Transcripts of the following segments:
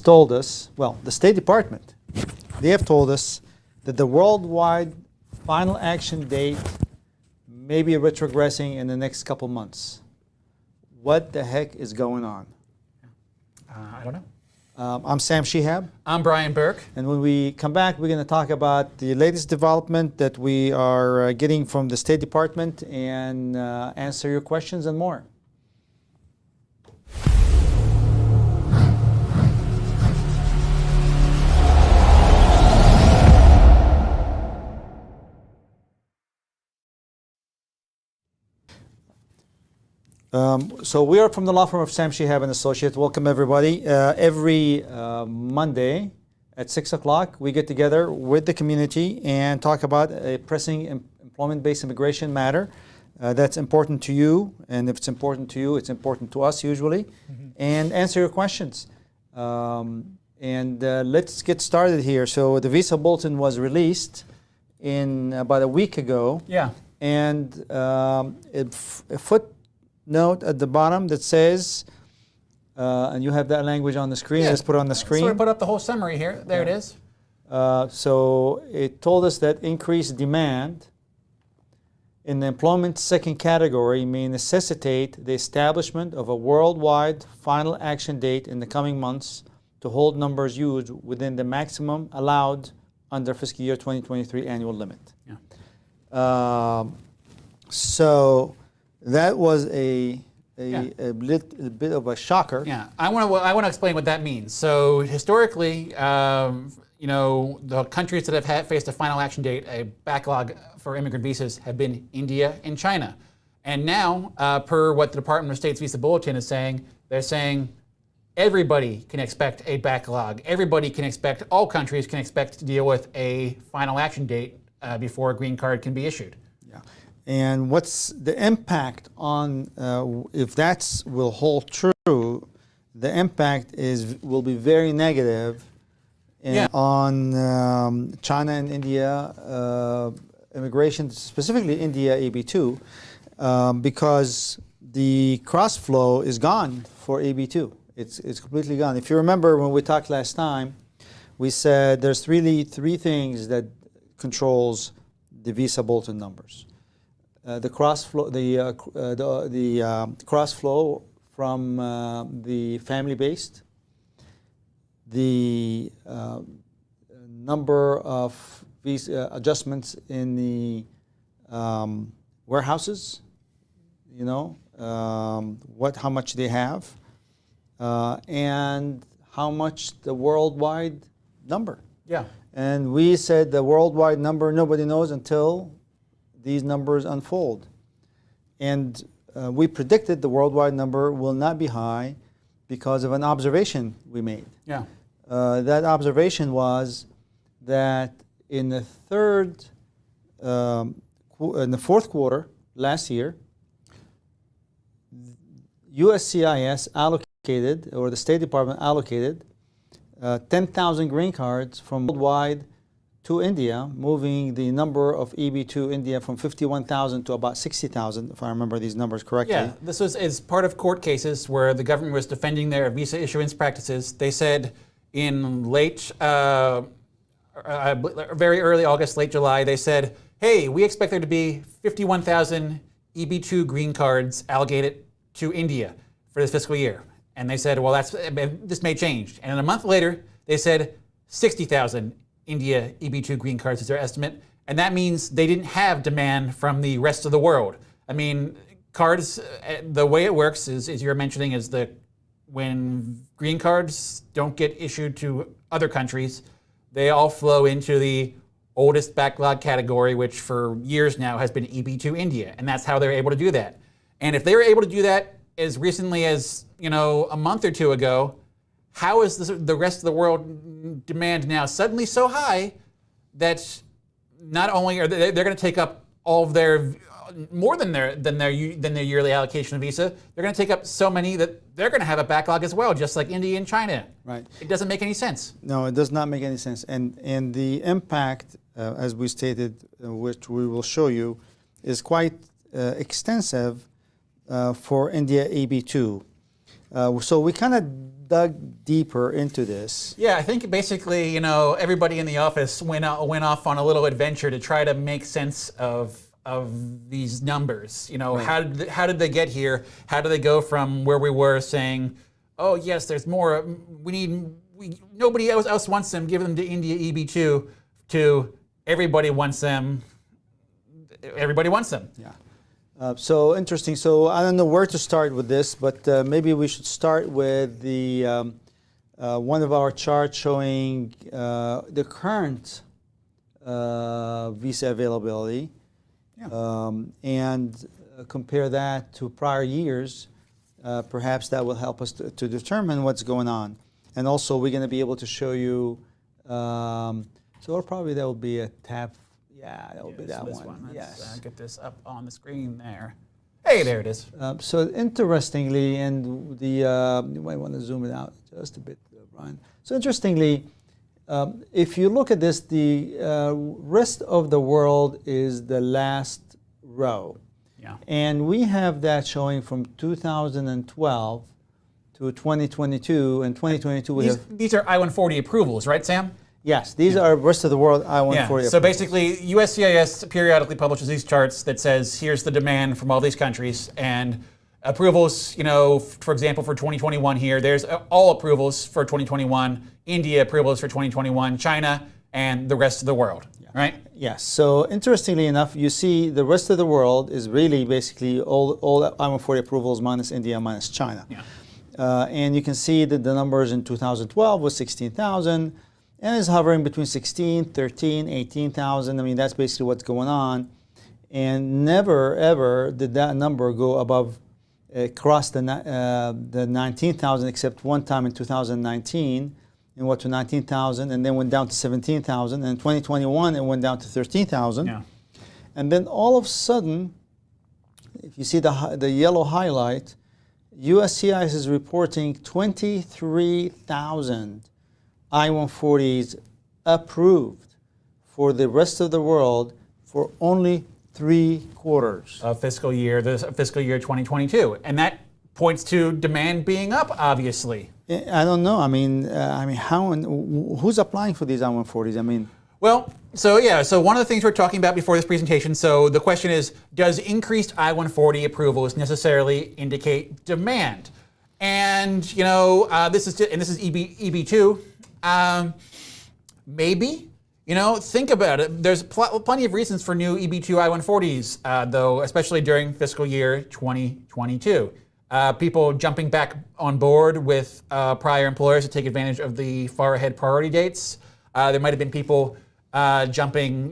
told us, well, the State Department, they have told us that the worldwide final action date may be retrogressing in the next couple months. What the heck is going on? I don't know. I'm Sam Shihab. I'm Brian Burke. And when we come back, we're going to talk about the latest development that we are getting from the State Department and answer your questions and more. So we are from the law firm of Sam Shihab and Associates. Welcome everybody. Every Monday at 6 o'clock, we get together with the community and talk about a pressing employment-based immigration matter that's important to you. And if it's important to you, it's important to us usually. And answer your questions. Let's get started here. So the Visa Bulletin was released in about a week ago. Yeah. And a footnote at the bottom that says, and you have that language on the screen. Yeah. Let's put it on the screen. So we put up the whole summary here. There it is. So it told us that increased demand in the employment second category may necessitate the establishment of a worldwide final action date in the coming months to hold numbers used within the maximum allowed under fiscal year 2023 annual limit. Yeah. So that was a bit of a shocker. Yeah. I want to explain what that means. So historically, the countries that have faced a final action date, a backlog for immigrant visas, have been India and China. And now, per what the Department of State's Visa Bulletin is saying, they're saying everybody can expect a backlog. Everybody can expect, all countries can expect to deal with a final action date before a green card can be issued. Yeah. And what's the impact on, if that will hold true, the impact will be very negative on China and India immigration, specifically India AB2, because the cross flow is gone for AB2. It's completely gone. If you remember when we talked last time, we said there's really three things that controls the Visa Bulletin numbers. The cross flow, cross flow from the family-based, the number of visa adjustments in the warehouses, how much they have, and how much the worldwide number. Yeah. And we said the worldwide number nobody knows until these numbers unfold. And we predicted the worldwide number will not be high because of an observation we made. Yeah. That observation was that in the fourth quarter last year, USCIS allocated, or the State Department allocated, 10,000 green cards from worldwide to India, moving the number of EB to India from 51,000 to about 60,000, if I remember these numbers correctly. Yeah, this was as part of court cases where the government was defending their visa issuance practices. They said in late, very early August, late July, they said, hey, we expect there to be 51,000 EB2 green cards allocated to India for this fiscal year. And they said, well, this may change. And a month later, they said 60,000 India EB2 green cards is their estimate. And that means they didn't have demand from the rest of the world. I mean, cards, the way it works is, as you're mentioning, is that when green cards don't get issued to other countries, they all flow into the oldest backlog category, which for years now has been EB2 India. And that's how they're able to do that. And if they were able to do that as recently as, a month or two ago, how is the rest of the world demand now suddenly so high that not only are they're going to take up all of their more than their yearly allocation of visa, they're going to take up so many that they're going to have a backlog as well, just like India and China. Right. It doesn't make any sense. No, it does not make any sense. And the impact, as we stated, which we will show you, is quite extensive for India AB2. So we kind of dug deeper into this. Yeah, I think basically, everybody in the office went off on a little adventure to try to make sense of these numbers. How did they get here? How do they go from where we were saying, oh yes, there's more. Nobody else wants them. Give them to India EB2. To everybody wants them. Everybody wants them. Yeah. So interesting. So I don't know where to start with this, but maybe we should start with the one of our charts showing the current visa availability, and compare that to prior years. Perhaps that will help us to determine what's going on. And also, we're going to be able to show you. So probably that will be a tab. Yeah, that will be that one. Let's get this up on the screen there. Hey, there it is. So interestingly, and you might want to zoom it out just a bit, Brian. So interestingly, if you look at this, the rest of the world is the last row. Yeah. And we have that showing from 2012 to 2022. And 2022 these are I-140 approvals, right, Sam? Yes, these are rest of the world I-140. Yeah. So basically, USCIS periodically publishes these charts that says here's the demand from all these countries and approvals. For example, for 2021 here, there's all approvals for 2021. India approvals for 2021. China and the rest of the world. Right? Yes. So interestingly enough, you see the rest of the world is really basically all I-140 approvals minus India minus China. Yeah. And you can see that the numbers in 2012 was 16,000. And it's hovering between 16, 13, 18,000. I mean, that's basically what's going on. And never, ever did that number go above, cross the 19,000, except one time in 2019. It went to 19,000 and then went down to 17,000. And in 2021, it went down to 13,000. Yeah. And then all of a sudden, if you see the yellow highlight, USCIS is reporting 23,000 I-140s approved for the rest of the world for only 3 quarters of fiscal year 2022, and that points to demand being up, obviously. I don't know. I mean, how and who's applying for these I-140s? I mean, well, so one of the things we're talking about before this presentation. So the question is, does increased I-140 approvals necessarily indicate demand? And this is EB2. Maybe, think about it. There's plenty of reasons for new EB2 I-140s, though, especially during fiscal year 2022. People jumping back on board with prior employers to take advantage of the far ahead priority dates. There might have been people jumping,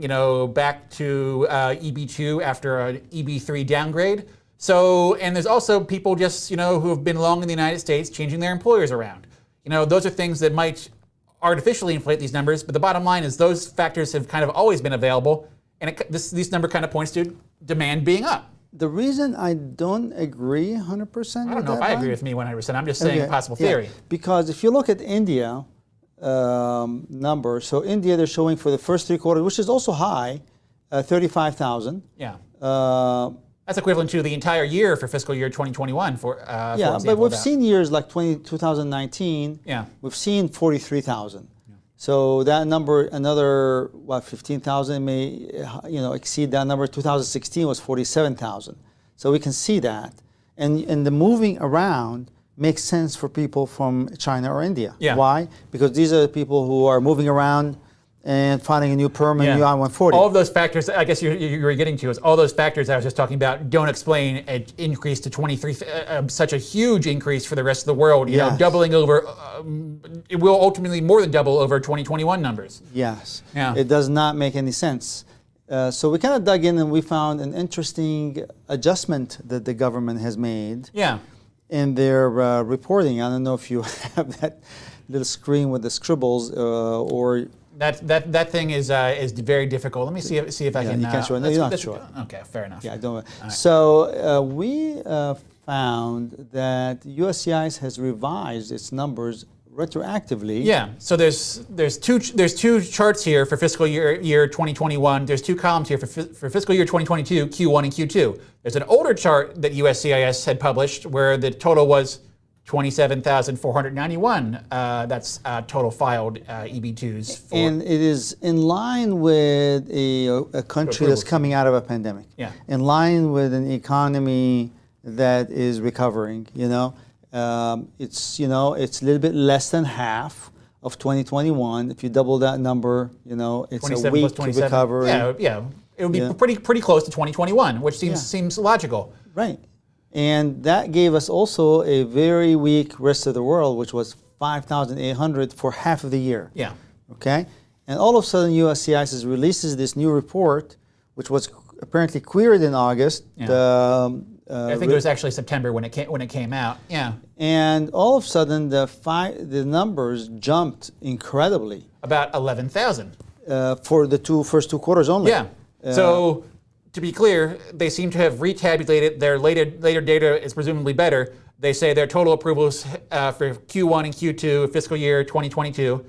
back to EB2 after an EB3 downgrade. So, and there's also people just, who have been long in the United States changing their employers around. Those are things that might artificially inflate these numbers, but the bottom line is those factors have kind of always been available, and this number kind of points to demand being up. The reason I don't agree 100%. I don't know if I agree with me 100%. I'm just saying a possible theory. Yeah. Because if you look at India number, so India they're showing for the first 3 quarters, which is also high, 35,000. Yeah. That's equivalent to the entire year for fiscal year 2021. For example, but we've seen years like 2019. Yeah. We've seen 43,000. Yeah. So that number, another 15,000 may exceed that number. 2016 was 47,000. So we can see that, and the moving around makes sense for people from China or India. Yeah. Why? Because these are the people who are moving around and finding a new permit, new I-140. All of those factors, I guess you were getting to, is all those factors I was just talking about don't explain an increase to 23, such a huge increase for the rest of the world. Doubling over, it will ultimately more than double over 2021 numbers. Yes. Yeah. It does not make any sense. So we kind of dug in and we found an interesting adjustment that the government has made. Yeah. In their reporting. I don't know if you have that little screen with the scribbles or. That thing is very difficult. Let me see if I can. You can't show it. No, you're not sure. Okay, fair enough. Yeah, don't. Right. So we found that USCIS has revised its numbers retroactively. Yeah. So there's two charts here for fiscal year 2021. There's 2 columns here for fiscal year 2022, Q1 and Q2. There's an older chart that USCIS had published where the total was 27,491. That's total filed EB2s. And it is in line with a country that's coming out of a pandemic. Yeah. In line with an economy that is recovering. It's it's a little bit less than half of 2021. If you double that number, it's a weak recovery. Yeah. It would be pretty close to 2021, which seems logical. Right. And that gave us also a very weak rest of the world, which was 5,800 for half of the year. Yeah. Okay? And all of a sudden, USCIS releases this new report, which was apparently queried in August. Yeah. I think it was actually September when it came out. Yeah. And all of a sudden, the numbers jumped incredibly. About 11,000. For the first two quarters only. Yeah. So, to be clear, they seem to have retabulated their later data is presumably better. They say their total approvals for Q1 and Q2 fiscal year 2022,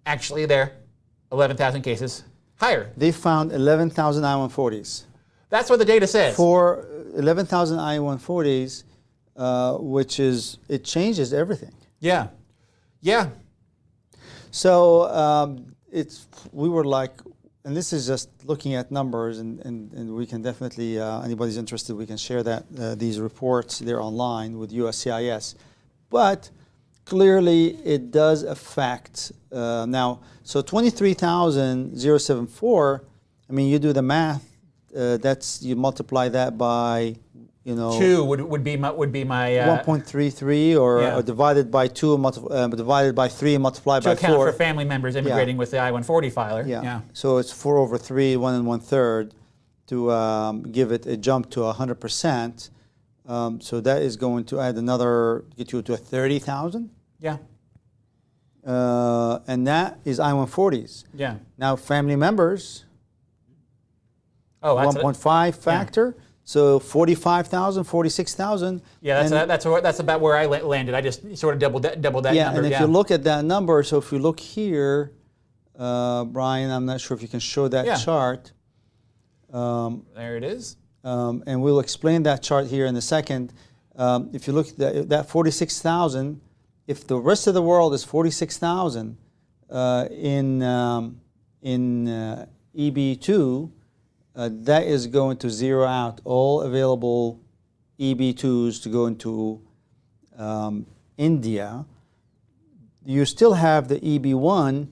actually they're 11,000 cases higher. They found 11,000 I-140s. That's what the data says. For 11,000 I-140s, it changes everything. Yeah. Yeah. So we were like, and this is just looking at numbers, and we can definitely, anybody's interested, we can share these reports. They're online with USCIS. But clearly it does affect, now, so 23,074, you do the math, you multiply that by, 2 would be my 1.33 or divided by 2, divided by 3, multiplied by 4. To account for family members immigrating with the I-140 filer. Yeah. So it's 4 over 3, 1 1/3 to give it a jump to 100%. So that is going to add get you to 30,000. Yeah. And that is I-140s. Yeah. Now family members, 1.5 factor. Yeah. So 45,000, 46,000. Yeah, that's about where I landed. I just sort of doubled that number. And if you look at that number, so if you look here, Brian, I'm not sure if you can show that chart. There it is. And we'll explain that chart here in a second. If you look at that 46,000, if the rest of the world is 46,000 in EB2, that is going to zero out all available EB2s to go into India. You still have the EB1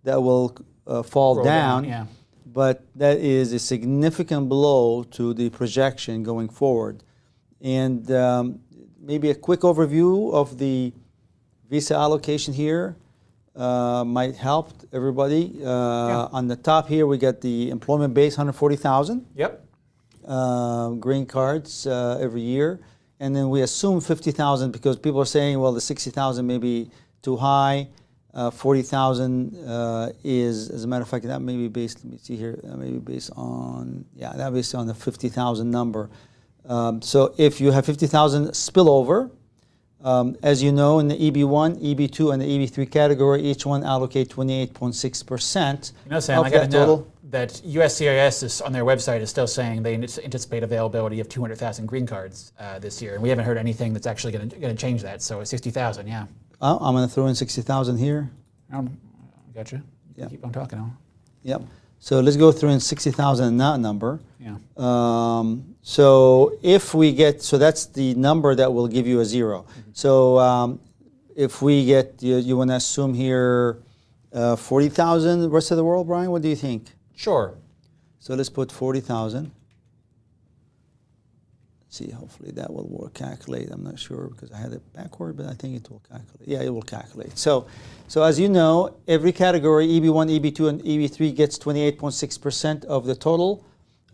that will fall down, but that is a significant blow to the projection going forward. And maybe a quick overview of the visa allocation here might help everybody. On the top here, we got the employment base, 140,000. Yep. Green cards every year. And then we assume 50,000 because people are saying, well, the 60,000 may be too high. 40,000 is, as a matter of fact, that may be based, let me see here, maybe based on, that based on the 50,000 number. So if you have 50,000 spillover, as you know, in the EB1, EB2, and the EB3 category, each one allocate 28.6% Sam, of I got that to know total. that USCIS on their website is still saying they anticipate availability of 200,000 green cards this year, and we haven't heard anything that's actually going to change that. So 60,000, yeah. I'm going to throw in 60,000 here. Gotcha. Yeah. Keep on talking. Yep. So let's go through in 60,000 in that number. Yeah. So if we get, so that's the number that will give you a 0. Mm-hmm. So if we get, you want to assume here 40,000 the rest of the world, Brian? What do you think? Sure. So let's put 40,000. See, hopefully that will work, calculate. I'm not sure because I had it backward, but I think it will calculate. Yeah, it will calculate. So as you know, every category, EB1, EB2, and EB3 gets 28.6% of the total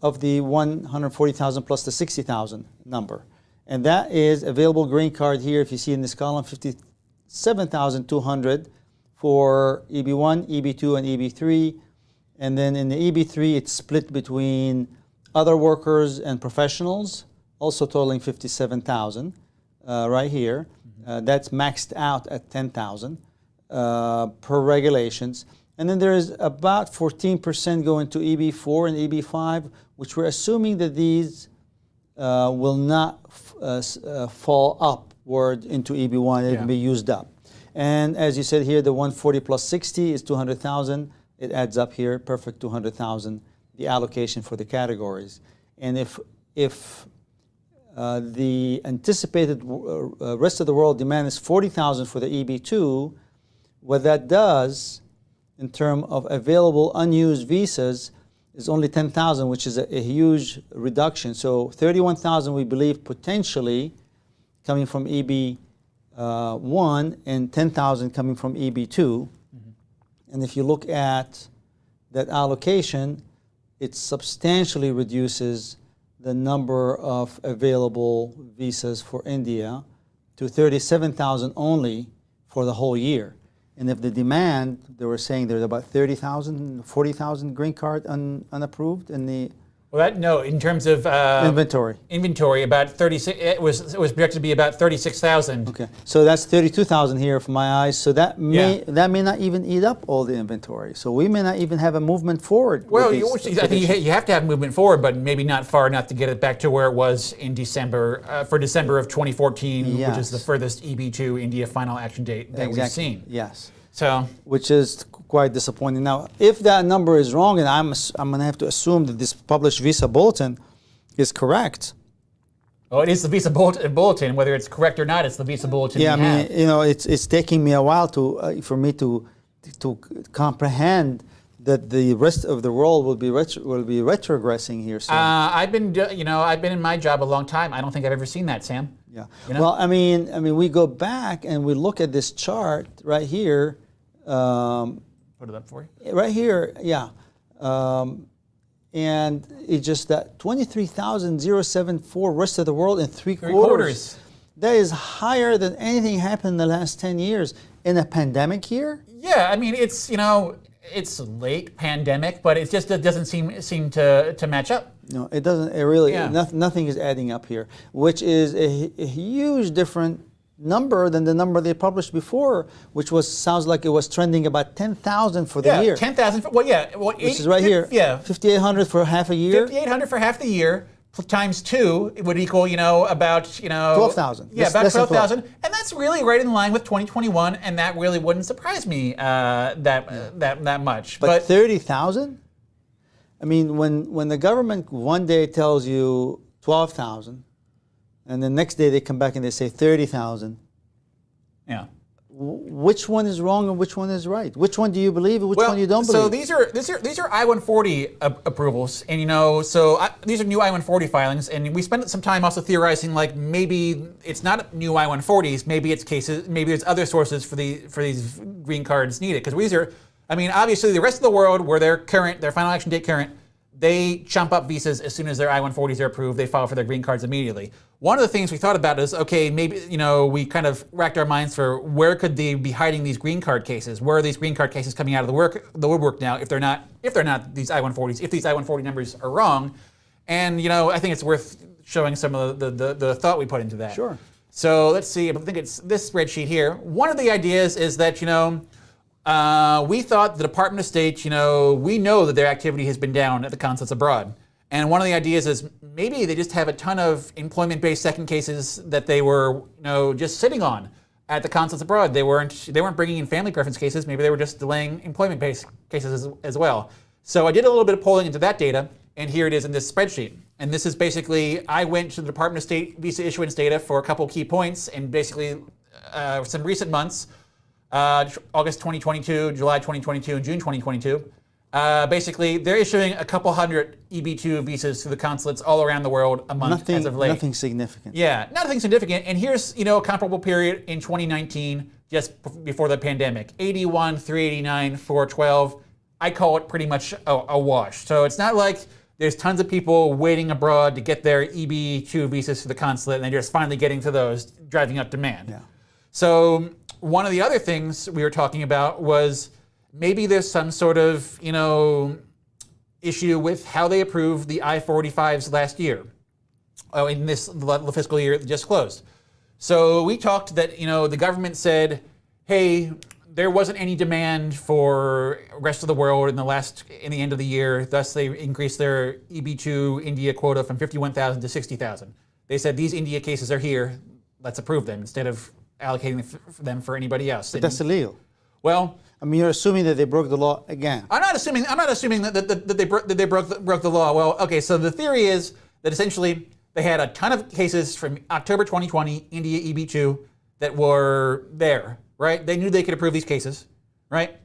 of the 140,000 plus the 60,000 number. And that is available green card here, if you see in this column, 57,200 for EB1, EB2, and EB3. And then in the EB3, it's split between other workers and professionals, also totaling 57,000 right here. That's maxed out at 10,000 per regulations. And then there is about 14% going to EB4 and EB5, which we're assuming that these will not fall up transferred into EB1, it can be used up. And as you said here, the 140 plus 60 is 200,000. It adds up here, perfect 200,000, the allocation for the categories. And if the anticipated rest of the world demand is 40,000 for the EB2, what that does in terms of available unused visas is only 10,000, which is a huge reduction. So 31,000 we believe potentially coming from EB1 and 10,000 coming from EB2. And if you look at that allocation, it substantially reduces the number of available visas for India to 37,000 only for the whole year. And if the demand, they were saying there's about 30,000, 40,000 green card unapproved in the in terms of inventory, about 36. It was projected to be about 36,000. Okay, so that's 32,000 here from my eyes. So that may not even eat up all the inventory. So we may not even have a movement forward. Well, I think you have to have movement forward, but maybe not far enough to get it back to where it was in December for December of 2014, which is the furthest EB2 India final action date that we've seen. Yes. So, which is quite disappointing. Now, if that number is wrong, and I'm going to have to assume that this published Visa Bulletin is correct. Oh, it is the Visa Bulletin. Whether it's correct or not, it's the Visa Bulletin. Yeah, I mean, it's taking me a while for me to comprehend that the rest of the world will be retrogressing here soon. I've been in my job a long time. I don't think I've ever seen that, Sam. Yeah. Well, I mean, we go back and we look at this chart right here. Put it up for you. Right here, yeah. And it's just that 23,074 rest of the world in three quarters. That is higher than anything happened in the last 10 years. In a pandemic year? Yeah, I mean, it's late pandemic, but it doesn't seem to match up. No, it doesn't. It really, nothing is adding up here, which is a huge different number than the number they published before, which sounds like it was trending about 10,000 for the year. 10,000. Which is right here. Yeah, 5,800 for half a year. 5,800 for half the year times 2 it would equal about 12,000. Yeah, about 12,000, and that's really right in line with 2021, and that really wouldn't surprise me that much. But 30,000. I mean, when the government one day tells you 12,000. And the next day they come back and they say 30,000. Yeah. Which one is wrong and which one is right? Which one do you believe and which one you don't believe? So these are I-140 approvals, and these are new I-140 filings, and we spent some time also theorizing like maybe it's not new I-140s, maybe it's cases, maybe there's other sources for these green cards needed, because these are, I mean, obviously the rest of the world where their final action date current, they chump up visas as soon as their I-140s are approved. They file for their green cards immediately. One of the things we thought about is, okay, maybe, we kind of racked our minds for where could they be hiding these green card cases? Where are these green card cases coming out of the woodwork now if they're not these I-140s, if these I-140 numbers are wrong? And, I think it's worth showing some of the thought we put into that. Sure. So let's see, I think it's this spreadsheet here. One of the ideas is that, we thought the Department of State, we know that their activity has been down at the consulates abroad. And one of the ideas is maybe they just have a ton of employment-based second cases that they were, just sitting on at the consulates abroad. They weren't bringing in family preference cases. Maybe they were just delaying employment-based cases as well. So I did a little bit of polling into that data, and here it is in this spreadsheet. And this is basically, I went to the Department of State visa issuance data for a couple key points, and basically some recent months. August 2022, July 2022, and June 2022. Basically, they're issuing a couple hundred EB2 visas to the consulates all around the world a month as of late. Nothing significant. Yeah, nothing significant. And here's, a comparable period in 2019, just before the pandemic. 81, 389, 412. I call it pretty much a wash. So it's not like there's tons of people waiting abroad to get their EB2 visas to the consulate, and they're just finally getting to those, driving up demand. Yeah. So one of the other things we were talking about was maybe there's some sort of, issue with how they approved the I-45s last year, in this fiscal year that just closed. So we talked that, the government said, hey, there wasn't any demand for rest of the world in the end of the year, thus they increased their EB2 India quota from 51,000 to 60,000. They said these India cases are here, let's approve them instead of allocating them for anybody else. But that's illegal. Well, I mean, you're assuming that they broke the law again. I'm not assuming that they broke the law. Well, okay. So the theory is that essentially they had a ton of cases from October 2020, India EB2, that were there, right? They knew they could approve these cases, right?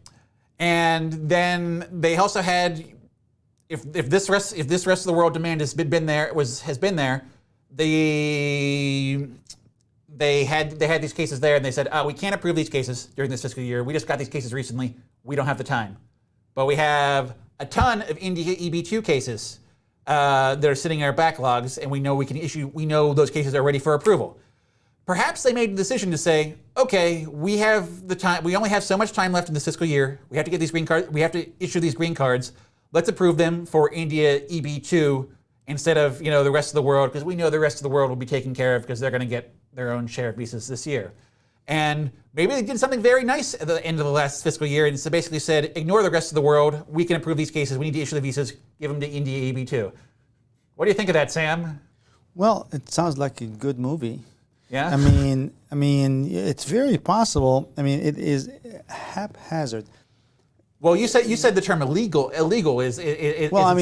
And then they also had, if this rest of the world demand has been there, they had these cases there, and they said, we can't approve these cases during this fiscal year. We just got these cases recently. We don't have the time. But we have a ton of India EB2 cases that are sitting in our backlogs, and we know those cases are ready for approval. Perhaps they made the decision to say, okay, we have the time. We only have so much time left in this fiscal year. We have to get these green cards. We have to issue these green cards. Let's approve them for India EB2 instead of the rest of the world, because we know the rest of the world will be taken care of because they're going to get their own share of visas this year. And maybe they did something very nice at the end of the last fiscal year and so basically said, ignore the rest of the world. We can approve these cases. We need to issue the visas. Give them to India EB2. What do you think of that, Sam? Well, it sounds like a good movie. Yeah. I mean, it's very possible. I mean, it is haphazard. Well, you said the term illegal. Illegal is. Well, I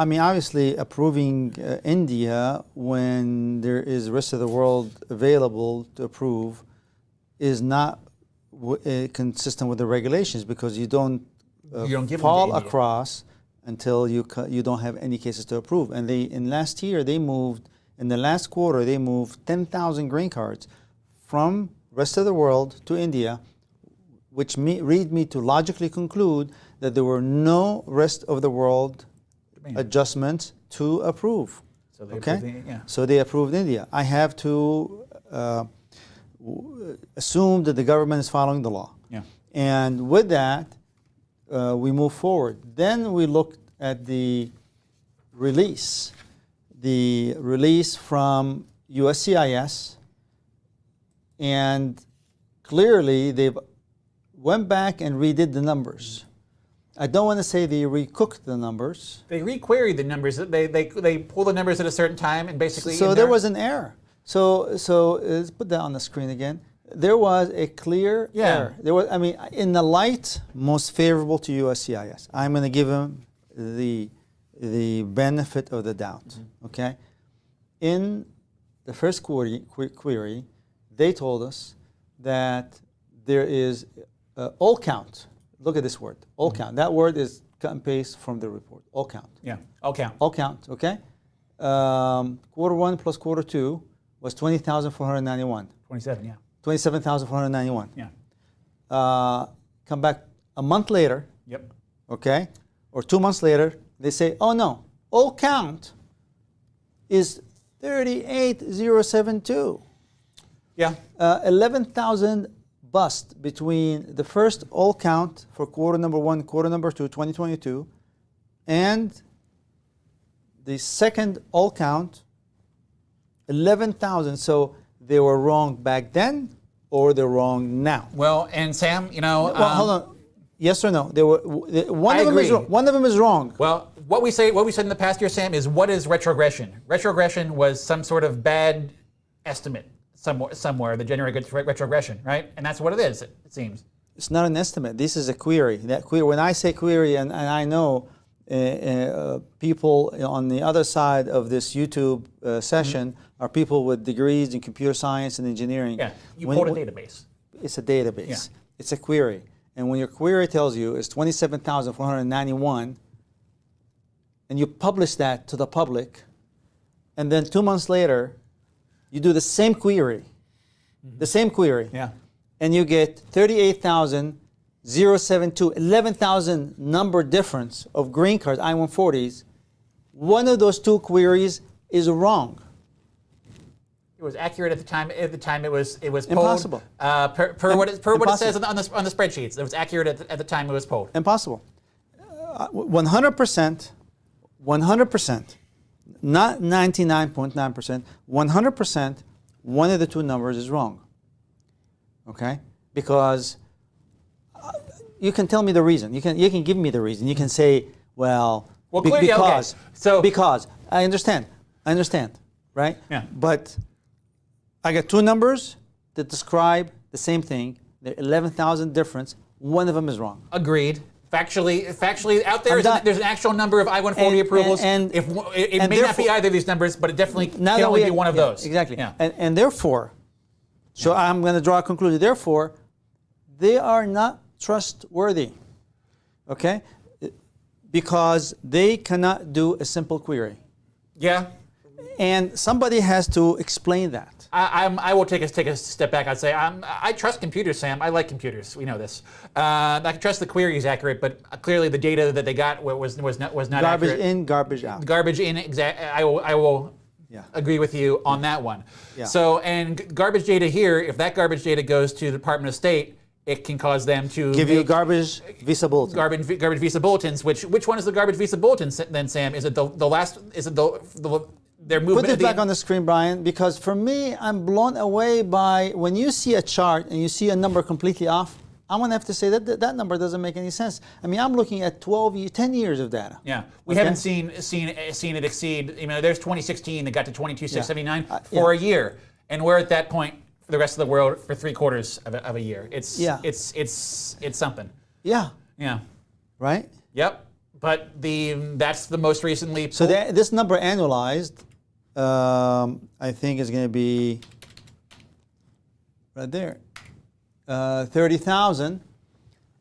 mean, obviously, approving India when there is the rest of the world available to approve is not consistent with the regulations, because you don't fall across until you don't have any cases to approve. And in the last quarter they moved 10,000 green cards from rest of the world to India, which lead me to logically conclude that there were no rest of the world adjustments to approve. So they So they approved India. I have to assume that the government is following the law. Yeah. And with that, we move forward. Then we looked at the release from USCIS, and clearly they've went back and redid the numbers. I don't want to say they recooked the numbers. They requeried the numbers. They pull the numbers at a certain time and basically. So there was an error. So let's put that on the screen again. There was a clear error. There was, I mean, in the light most favorable to USCIS, I'm going to give them the benefit of the doubt. Mm-hmm. Okay. In the first query, they told us that there is all count. Look at this word, all count. That word is cut and paste from the report. All count. Yeah, all count. All count. Okay. Quarter one plus quarter two was 20,491. 27. Yeah. 27,491. Yeah. Come back a month later. Yep. Okay. Or 2 months later, they say, oh no, all count is 38,072. Yeah. 11,000 bust between the first all count for quarter number one, quarter number two, 2022, and the second all count, 11,000. So they were wrong back then, or they're wrong now. Well, and Sam, well, hold on. Yes or no? They were one of them is wrong. Well, what we said in the past year, Sam, is what is retrogression? Retrogression was some sort of bad estimate somewhere that generated retrogression, right? And that's what it is. It seems. It's not an estimate. This is a query. That query. When I say query, and I know people on the other side of this YouTube session are people with degrees in computer science and engineering. Yeah, you quote a database. It's a database. Yeah. It's a query. And when your query tells you it's 27,491, and you publish that to the public, and then 2 months later, you do the same query, Yeah. and you get 38,072, 11,000 number difference of green cards, I-140s, one of those two queries is wrong. It was accurate at the time. At the time, it was polled. Impossible. Per what it says on the spreadsheets, it was accurate at the time it was polled. Impossible. 100%, not 99.9%, 100%, one of the two numbers is wrong. Okay? Because you can tell me the reason. You can give me the reason. You can say, well clearly, because. Okay. So because I understand, right? Yeah. But I got two numbers that describe the same thing. They're 11,000 difference. One of them is wrong. Agreed. Factually, out there there's an actual number of I-140 approvals. And it may not be either of these numbers, but it definitely can only be one of those. Exactly. Yeah. And therefore, so I'm going to draw a conclusion. Therefore, they are not trustworthy. Okay? Because they cannot do a simple query. Yeah. And somebody has to explain that. I will take a step back. I'd say I trust computers, Sam. I like computers. We know this. I can trust the query is accurate, but clearly the data that they got was not Garbage accurate. in, garbage out. Garbage in. I will agree with you on that one. Yeah. So, and garbage data here, if that garbage data goes to the Department of State, it can cause them to give you garbage Visa Bulletin. Garbage Visa Bulletins. Which one is the garbage Visa Bulletin then, Sam? Is it the last? Is it the their movement? Put it back on the screen, Brian, because for me, I'm blown away by when you see a chart and you see a number completely off. I'm going to have to say that that number doesn't make any sense. I mean, I'm looking at 10 years of data. Yeah, we haven't seen it exceed. You know, there's 2016 that got to 22,679 for a year, and we're at that point for the rest of the world for 3/4 of a year. It's something. Yeah. Yeah. Right. Yep. But that's the most recently. So this number annualized, I think is going to be right there, 30,000.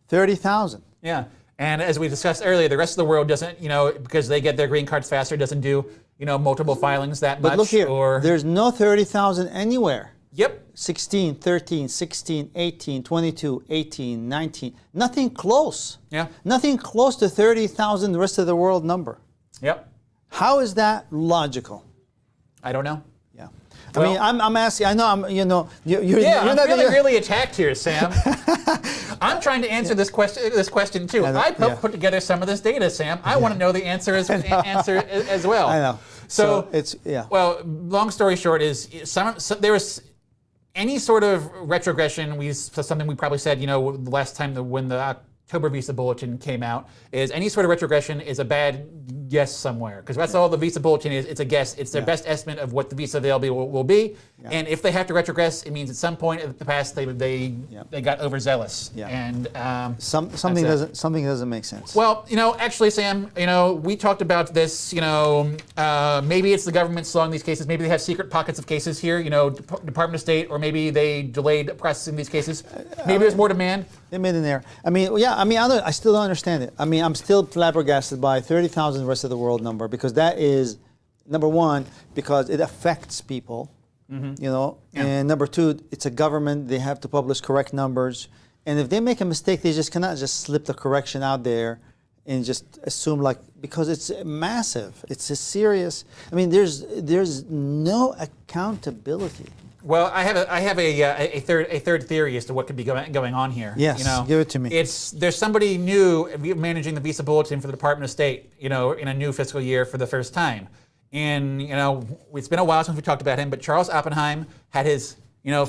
30,000. Yeah. And as we discussed earlier, the rest of the world doesn't, because they get their green cards faster, doesn't do, multiple filings that much. But look here, there's no 30,000 anywhere. Yep. 16, 13, 16, 18, 22, 18, 19. Nothing close. Yeah. Nothing close to 30,000 the rest of the world number. Yep. How is that logical? I don't know. Yeah. Well, I mean, I'm asking. I know. You're I'm not feeling really attacked here, Sam. I'm trying to answer this question too. I helped put together some of this data, Sam. I want to know the answer as well. I know. So it's Well, long story short is there was any sort of retrogression. Something we probably said, the last time when the October Visa Bulletin came out, is any sort of retrogression is a bad guess somewhere, because that's all the Visa Bulletin is. It's a guess. It's their best estimate of what the visa availability will be. Yeah. And if they have to retrogress, it means at some point in the past they got overzealous. Yeah. And something doesn't make sense. Well, actually, Sam, we talked about this. Maybe it's the government slowing these cases. Maybe they have secret pockets of cases here. Department of State, or maybe they delayed processing these cases. Maybe there's more demand. They made an error. I still don't understand it. I mean, I'm still flabbergasted by 30,000 rest of the world number, because that is, number one, because it affects people, and number two, it's a government. They have to publish correct numbers. And if they make a mistake, they just cannot just slip the correction out there and just assume because it's massive. It's a serious, there's no accountability. Well, I have a third theory as to what could be going on here. Yes, give it to me. There's somebody new managing the Visa Bulletin for the Department of State, in a new fiscal year for the first time. And it's been a while since we talked about him, but Charles Oppenheim had his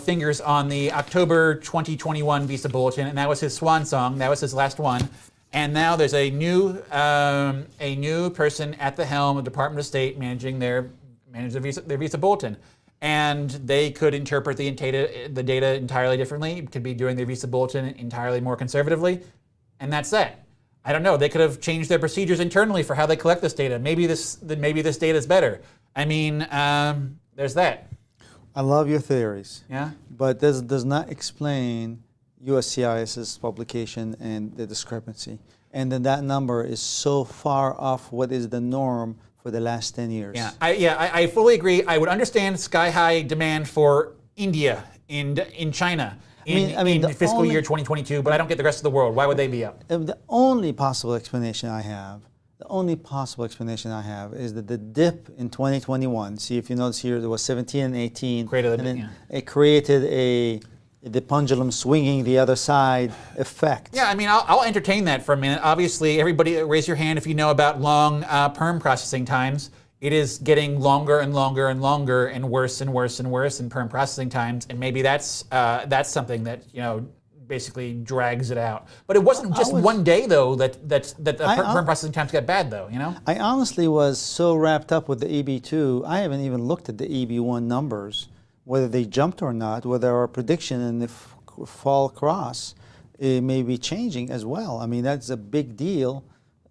fingers on the October 2021 Visa Bulletin, and that was his swan song. That was his last one. And now there's a new person at the helm of the Department of State managing their Visa Bulletin. And they could interpret the data entirely differently. Could be doing their Visa Bulletin entirely more conservatively, and that's that. I don't know. They could have changed their procedures internally for how they collect this data. Maybe this data is better. There's that. I love your theories. Yeah. But this does not explain USCIS's publication and the discrepancy. And then that number is so far off what is the norm for the last 10 years. Yeah, I fully agree. I would understand sky-high demand for India and in China in fiscal year 2022, but I don't get the rest of the world. Why would they be up? The only possible explanation I have is that the dip in 2021, see if you notice here, there was 17 and 18, it created the pendulum swinging the other side effect. Yeah, I'll entertain that for a minute. Obviously, everybody raise your hand if you know about long perm processing times. It is getting longer and longer and longer and worse and worse and worse in perm processing times, and maybe that's something that basically drags it out. But it wasn't just one day though that perm processing times got bad though. I honestly was so wrapped up with the EB2, I haven't even looked at the EB1 numbers, whether they jumped or not, whether our prediction and if fall across, it may be changing as well. I mean, that's a big deal.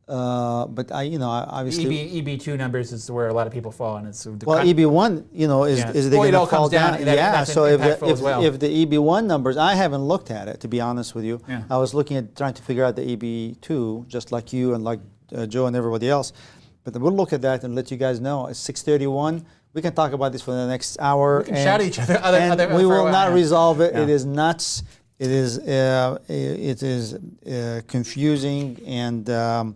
But obviously, EB2 numbers is where a lot of people fall, and it's EB1, is they going to fall down? That's so impactful as well. if the EB1 numbers, I haven't looked at it, to be honest with you. Yeah. I was looking at trying to figure out the EB2, just like you and like Joe and everybody else. But we'll look at that and let you guys know. It's 6:31. We can talk about this for the next hour. We can shout at each other. We will not resolve it. Yeah. It is nuts. It is confusing, and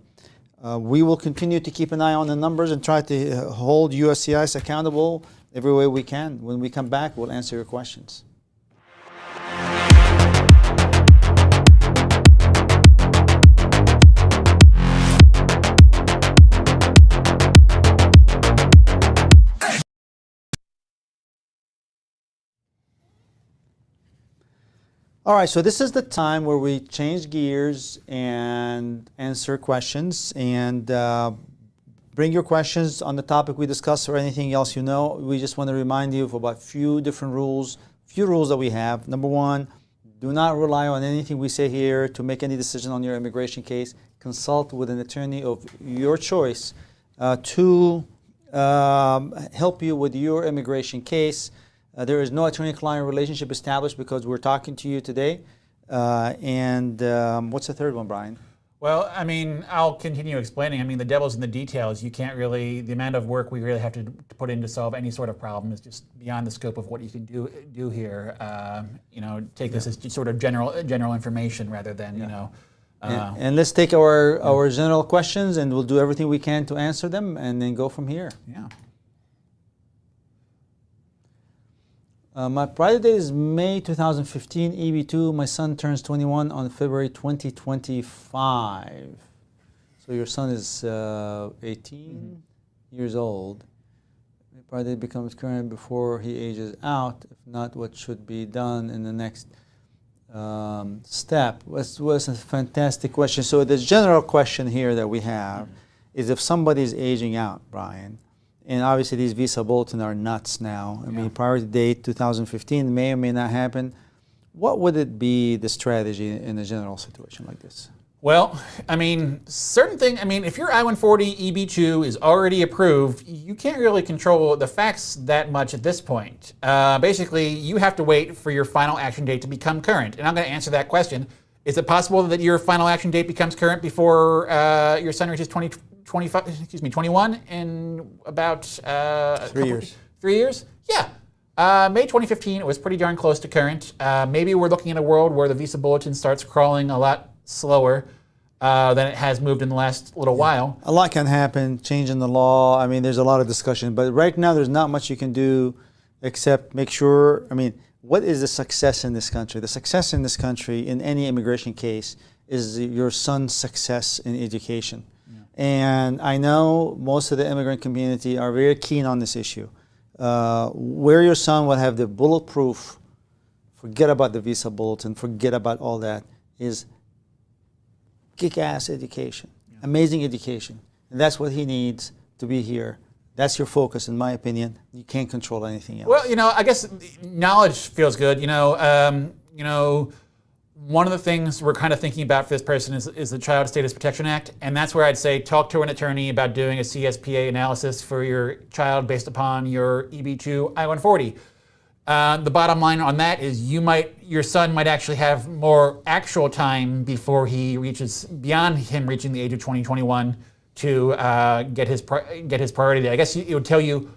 we will continue to keep an eye on the numbers and try to hold USCIS accountable every way we can. When we come back, we'll answer your questions. All right, so this is the time where we change gears and answer questions, and bring your questions on the topic we discussed or anything else you know. We just want to remind you of about few rules that we have. Number one, do not rely on anything we say here to make any decision on your immigration case. Consult with an attorney of your choice to help you with your immigration case. There is no attorney-client relationship established because we're talking to you today. What's the third one, Brian? Well, I mean, I'll continue explaining. I mean, the devil's in the details. You can't really, the amount of work we really have to put in to solve any sort of problem is just beyond the scope of what you can do here. Take this as just sort of general information rather than, And let's take our general questions, and we'll do everything we can to answer them, and then go from here. Yeah. My private date is May 2015, EB2. My son turns 21 on February 2025. So your son is 18 years old. My private date becomes current before he ages out. If not, what should be done in the next step? Was a fantastic question. So the general question here that we have is if somebody is aging out, Brian, and obviously these Visa Bulletin are nuts now. I mean, priority date 2015 may or may not happen. What would it be, the strategy in a general situation like this? Well, I mean, if your I-140 EB2 is already approved, you can't really control the facts that much at this point. Basically, you have to wait for your final action date to become current. And I'm going to answer that question. Is it possible that your final action date becomes current before your son reaches 21 in about 3 years. 3 years? Yeah. May 2015, it was pretty darn close to current. Maybe we're looking at a world where the Visa Bulletin starts crawling a lot slower than it has moved in the last little while. A lot can happen, change in the law. I mean, there's a lot of discussion. But right now, there's not much you can do except make sure, what is the success in this country? The success in this country in any immigration case is your son's success in education. And I know most of the immigrant community are very keen on this issue. Where your son will have the bulletproof, forget about the Visa Bulletin, forget about all that, is kick-ass education, amazing education. And that's what he needs to be here. That's your focus, in my opinion. You can't control anything else. Well, I guess knowledge feels good. One of the things we're kind of thinking about for this person is the Child Status Protection Act, and that's where I'd say talk to an attorney about doing a CSPA analysis for your child based upon your EB2 I-140. The bottom line on that is your son might actually have more actual time before he reaches beyond him reaching the age of 2021 to get his priority date. I guess it would tell you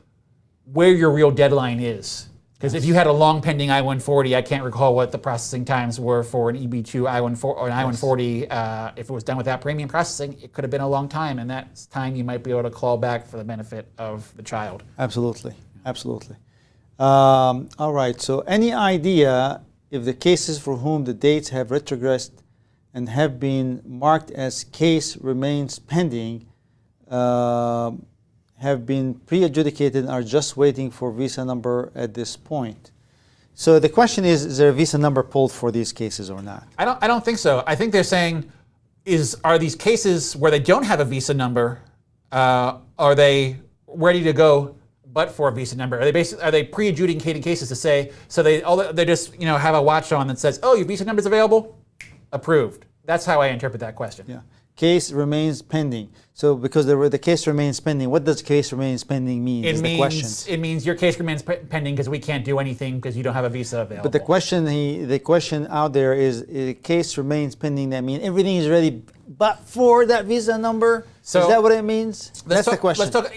where your real deadline is. Because if you had a long pending I-140, I can't recall what the processing times were for an EB2 I-140 or an I-140. If it was done without premium processing, it could have been a long time, and that time you might be able to claw back for the benefit of the child. Absolutely, absolutely. All right, so any idea if the cases for whom the dates have retrogressed and have been marked as case remains pending have been pre-adjudicated and are just waiting for visa number at this point? So the question is there a visa number pulled for these cases or not? I don't think so. I think they're saying, are these cases where they don't have a visa number, are they ready to go but for visa number? Are they pre-adjudicating cases to say, so they just have a watch on that says, oh, your visa number's available, approved. That's how I interpret that question. Yeah. Case remains pending. So because the case remains pending, what does case remains pending mean? The question. It means your case remains pending because we can't do anything because you don't have a visa available. But the question out there is case remains pending. That means everything is ready, but for that visa number. So is that what it means? That's the question. Let's talk.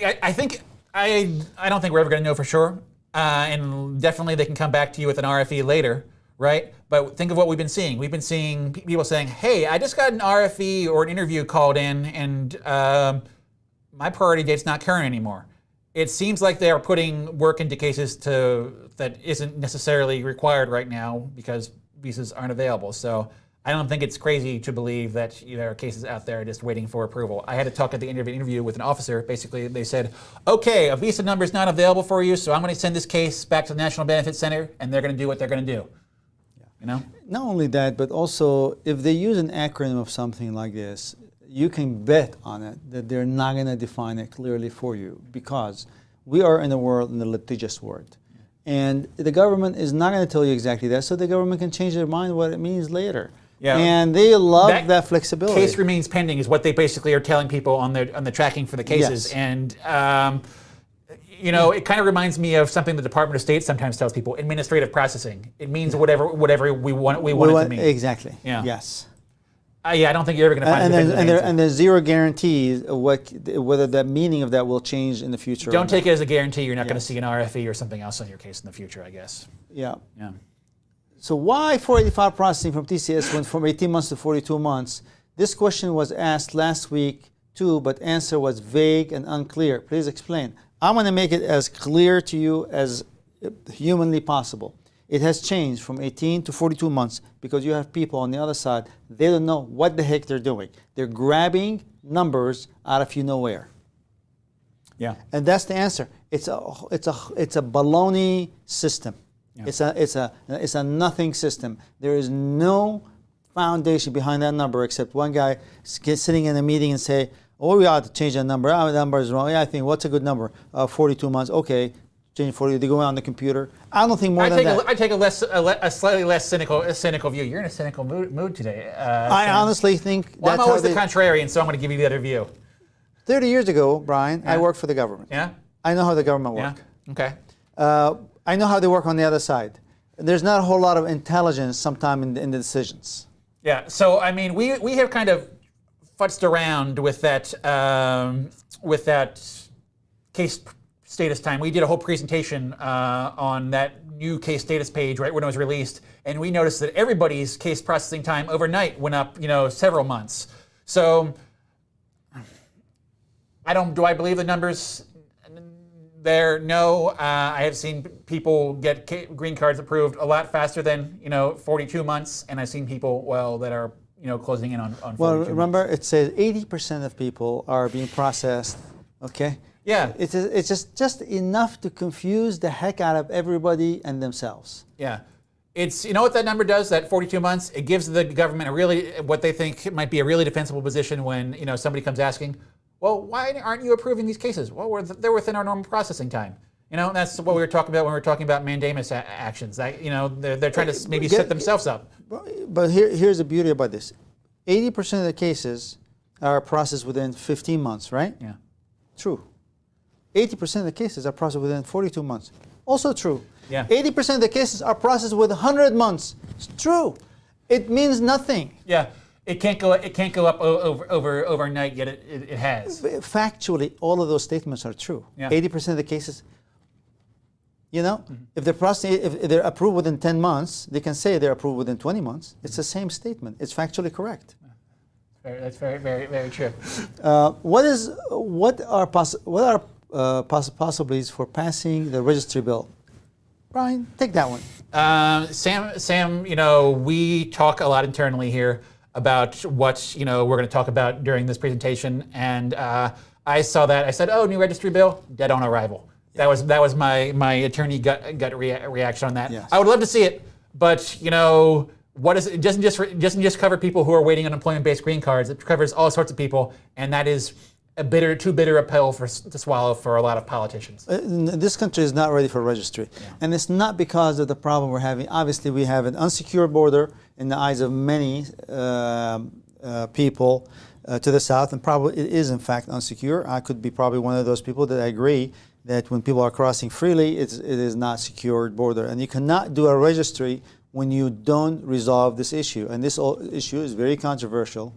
I don't think we're ever going to know for sure, and definitely they can come back to you with an RFE later, right? But think of what we've been seeing. We've been seeing people saying, "Hey, I just got an RFE or an interview called in, and my priority date's not current anymore." It seems like they are putting work into cases that isn't necessarily required right now because visas aren't available. So I don't think it's crazy to believe that there are cases out there just waiting for approval. I had to talk at the interview with an officer. Basically, they said, "Okay, a visa number is not available for you, so I'm going to send this case back to the National Benefits Center, and they're going to do what they're going to do." Not only that, but also if they use an acronym of something like this, you can bet on it that they're not going to define it clearly for you, because we are in a litigious world. And the government is not going to tell you exactly that, so the government can change their mind what it means later. Yeah. And they love that flexibility. Case remains pending is what they basically are telling people on the tracking for the cases. Yes. And it kind of reminds me of something the Department of State sometimes tells people: administrative processing. It means whatever we want it to mean. Exactly. Yeah. Yes. I don't think you're ever going to find and there's zero guarantees of whether the meaning of that will change in the future. Don't take it as a guarantee. You're not going to see an RFE or something else on your case in the future, I guess. Yeah. Yeah. So why 485 processing from TCS went from 18 months to 42 months? This question was asked last week too, but answer was vague and unclear. Please explain. I'm going to make it as clear to you as humanly possible. It has changed from 18 to 42 months because you have people on the other side, they don't know what the heck they're doing. They're grabbing numbers out of nowhere. Yeah. And that's the answer. It's a baloney system. Yeah. It's a nothing system. There is no foundation behind that number except one guy sitting in a meeting and say, "Oh, we ought to change that number. Oh, the number is wrong. Yeah, I think what's a good number? 42 months. Okay, change 40. They go on the computer. I don't think more than that. I take a slightly less cynical view. You're in a cynical mood today. I honestly think well, I'm always the contrarian, so I'm going to give you the other view. 30 years ago, Brian, I worked for the government. Yeah. I know how the government works. Yeah. Okay. I know how they work on the other side. There's not a whole lot of intelligence sometimes in the decisions. Yeah. So I mean, we have kind of futzed around with that case status time. We did a whole presentation on that new case status page right when it was released, and we noticed that everybody's case processing time overnight went up, several months. So do I believe the numbers there? No. I have seen people get green cards approved a lot faster than 42 months, and I've seen people that are closing in on 42 Well, remember, it says 80% of people are being processed, okay? Yeah. It's just enough to confuse the heck out of everybody and themselves. Yeah. It's, what that number does, that 42 months, it gives the government what they think might be a really defensible position when, somebody comes asking, well, why aren't you approving these cases? Well, they're within our normal processing time. That's what we were talking about when we were talking about mandamus actions. That, they're trying to maybe set themselves up. But here's the beauty about this. 80% of the cases are processed within 15 months, right? Yeah. True. 80% of the cases are processed within 42 months. Also true. Yeah. 80% of the cases are processed with 100 months. It's true. It means nothing. Yeah. It can't go up overnight, yet it has. Factually, all of those statements are true. Yeah. 80% of the cases, if they're approved within 10 months, they can say they're approved within 20 months. It's the same statement. It's factually correct. That's very, very, very true. What are possibilities for passing the registry bill? Brian, take that one. Sam, we talk a lot internally here about what we're going to talk about during this presentation, and I saw that. I said, "Oh, new registry bill, dead on arrival." Yeah. That was my attorney gut reaction on that. Yes. I would love to see it, but what is it? It doesn't just cover people who are waiting on employment-based green cards. It covers all sorts of people, and that is too bitter a pill to swallow for a lot of politicians. This country is not ready for registry. And it's not because of the problem we're having. Obviously, we have an unsecure border in the eyes of many people to the south, and probably it is in fact unsecure. I could be probably one of those people that agree that when people are crossing freely, it is not secured border. And you cannot do a registry when you don't resolve this issue. And this issue is very controversial.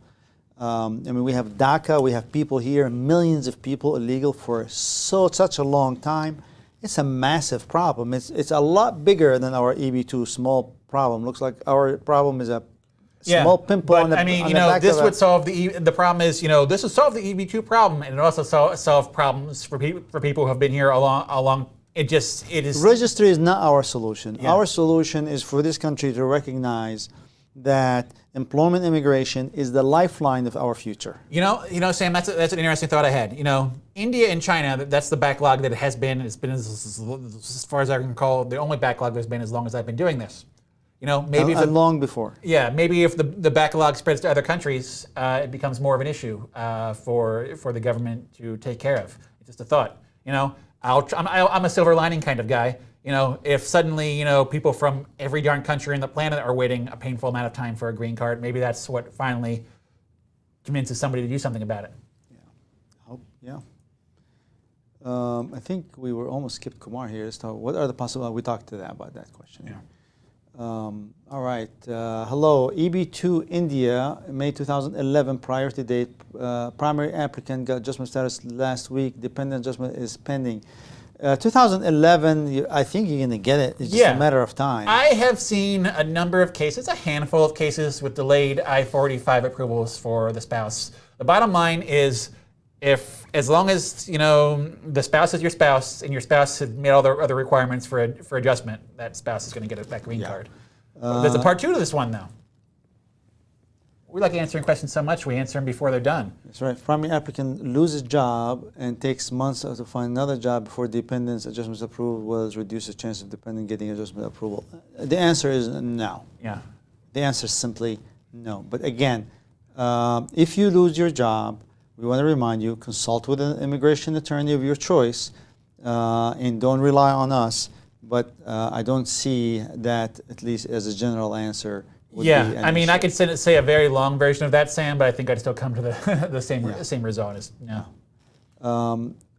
I mean, we have DACA, we have people here, millions of people illegal for such a long time. It's a massive problem. It's a lot bigger than our EB2 small problem. Looks like our problem is a small pimple on the back. I mean, this would solve the problem is, this would solve the EB2 problem, and it also solve problems for people who have been here along. It is. Registry is not our solution. Yeah. Our solution is for this country to recognize that employment immigration is the lifeline of our future. Sam, that's an interesting thought I had. India and China, that's the backlog that it has been. It's been, as far as I can recall, the only backlog there's been as long as I've been doing this. Maybe long before. Yeah, maybe if the backlog spreads to other countries, it becomes more of an issue for the government to take care of. It's just a thought. I'm a silver lining kind of guy. If suddenly, people from every darn country on the planet are waiting a painful amount of time for a green card, maybe that's what finally convinces somebody to do something about it. Yeah. I think we were almost skipped Kumar here. So what are the possibilities? We talked to that about that question. Yeah. All right. Hello. EB2 India, May 2011, priority date. Primary applicant got adjustment status last week. Dependent adjustment is pending. 2011, I think you're going to get it. It's just a matter of time. I have seen a number of cases, a handful of cases with delayed I-45 approvals for the spouse. The bottom line is, as long as the spouse is your spouse and your spouse has met all the other requirements for adjustment, that spouse is going to get that green card. There's a part two to this one, though. We like answering questions so much, we answer them before they're done. That's right. Primary applicant loses job and takes months to find another job before dependent's adjustment approval will reduce the chance of dependent getting adjustment approval. The answer is no. Yeah. The answer is simply no. But again, if you lose your job, we want to remind you, consult with an immigration attorney of your choice, and don't rely on us. But I don't see that, at least as a general answer, would be an I mean, issue. I could say a very long version of that, Sam, but I think I'd still come to the same result.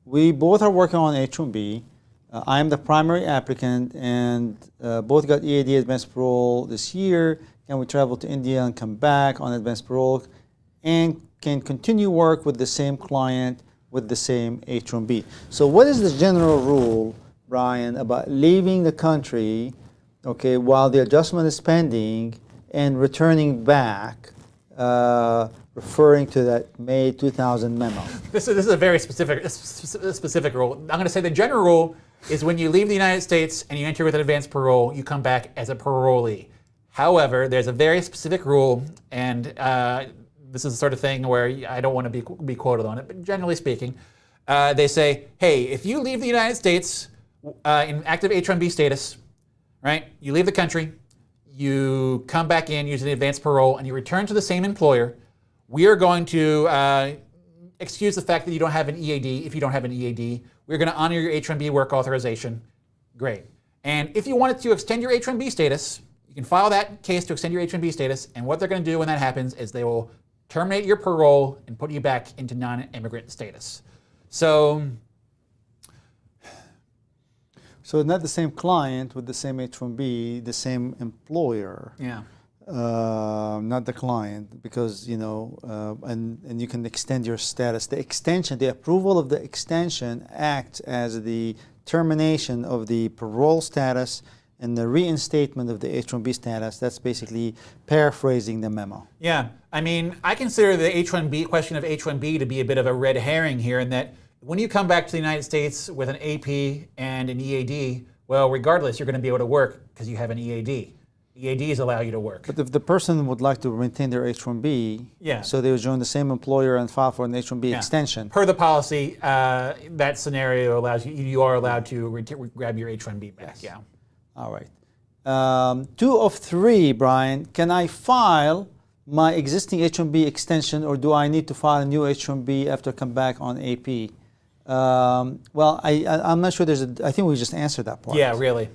We both are working on H-1B. I am the primary applicant, and both got EAD advanced parole this year. Can we travel to India and come back on advanced parole, and can continue work with the same client with the same H-1B? So what is the general rule, Brian, about leaving the country, while the adjustment is pending, and returning back, referring to that May 2000 memo? This is a very specific rule. I'm going to say the general rule is when you leave the United States and you enter with an advanced parole, you come back as a parolee. However, there's a very specific rule, and this is the sort of thing where I don't want to be quoted on it, but generally speaking, they say, hey, if you leave the United States in active H-1B status, right? You leave the country, you come back in using advanced parole, and you return to the same employer, we are going to excuse the fact that you don't have an EAD. If you don't have an EAD, we're going to honor your H-1B work authorization. Great. And if you wanted to extend your H-1B status, you can file that case to extend your H-1B status, and what they're going to do when that happens is they will terminate your parole and put you back into non-immigrant status. So not the same client with the same H-1B, the same employer. Yeah. Not the client, because and you can extend your status. The extension, the approval of the extension acts as the termination of the parole status and the reinstatement of the H-1B status. That's basically paraphrasing the memo. Yeah, I mean, I consider the H-1B question of H-1B to be a bit of a red herring here, in that when you come back to the United States with an AP and an EAD, well, regardless, you're going to be able to work because you have an EAD. EADs allow you to work. But if the person would like to maintain their H-1B, so they would join the same employer and file for an H-1B extension. Per the policy, that scenario allows you are allowed to grab your H-1B back. Yes. Yeah. All right. 2 of 3, Brian. Can I file my existing H-1B extension, or do I need to file a new H-1B after I come back on AP? Well, I'm not sure I think we just answered that part. Yeah, really.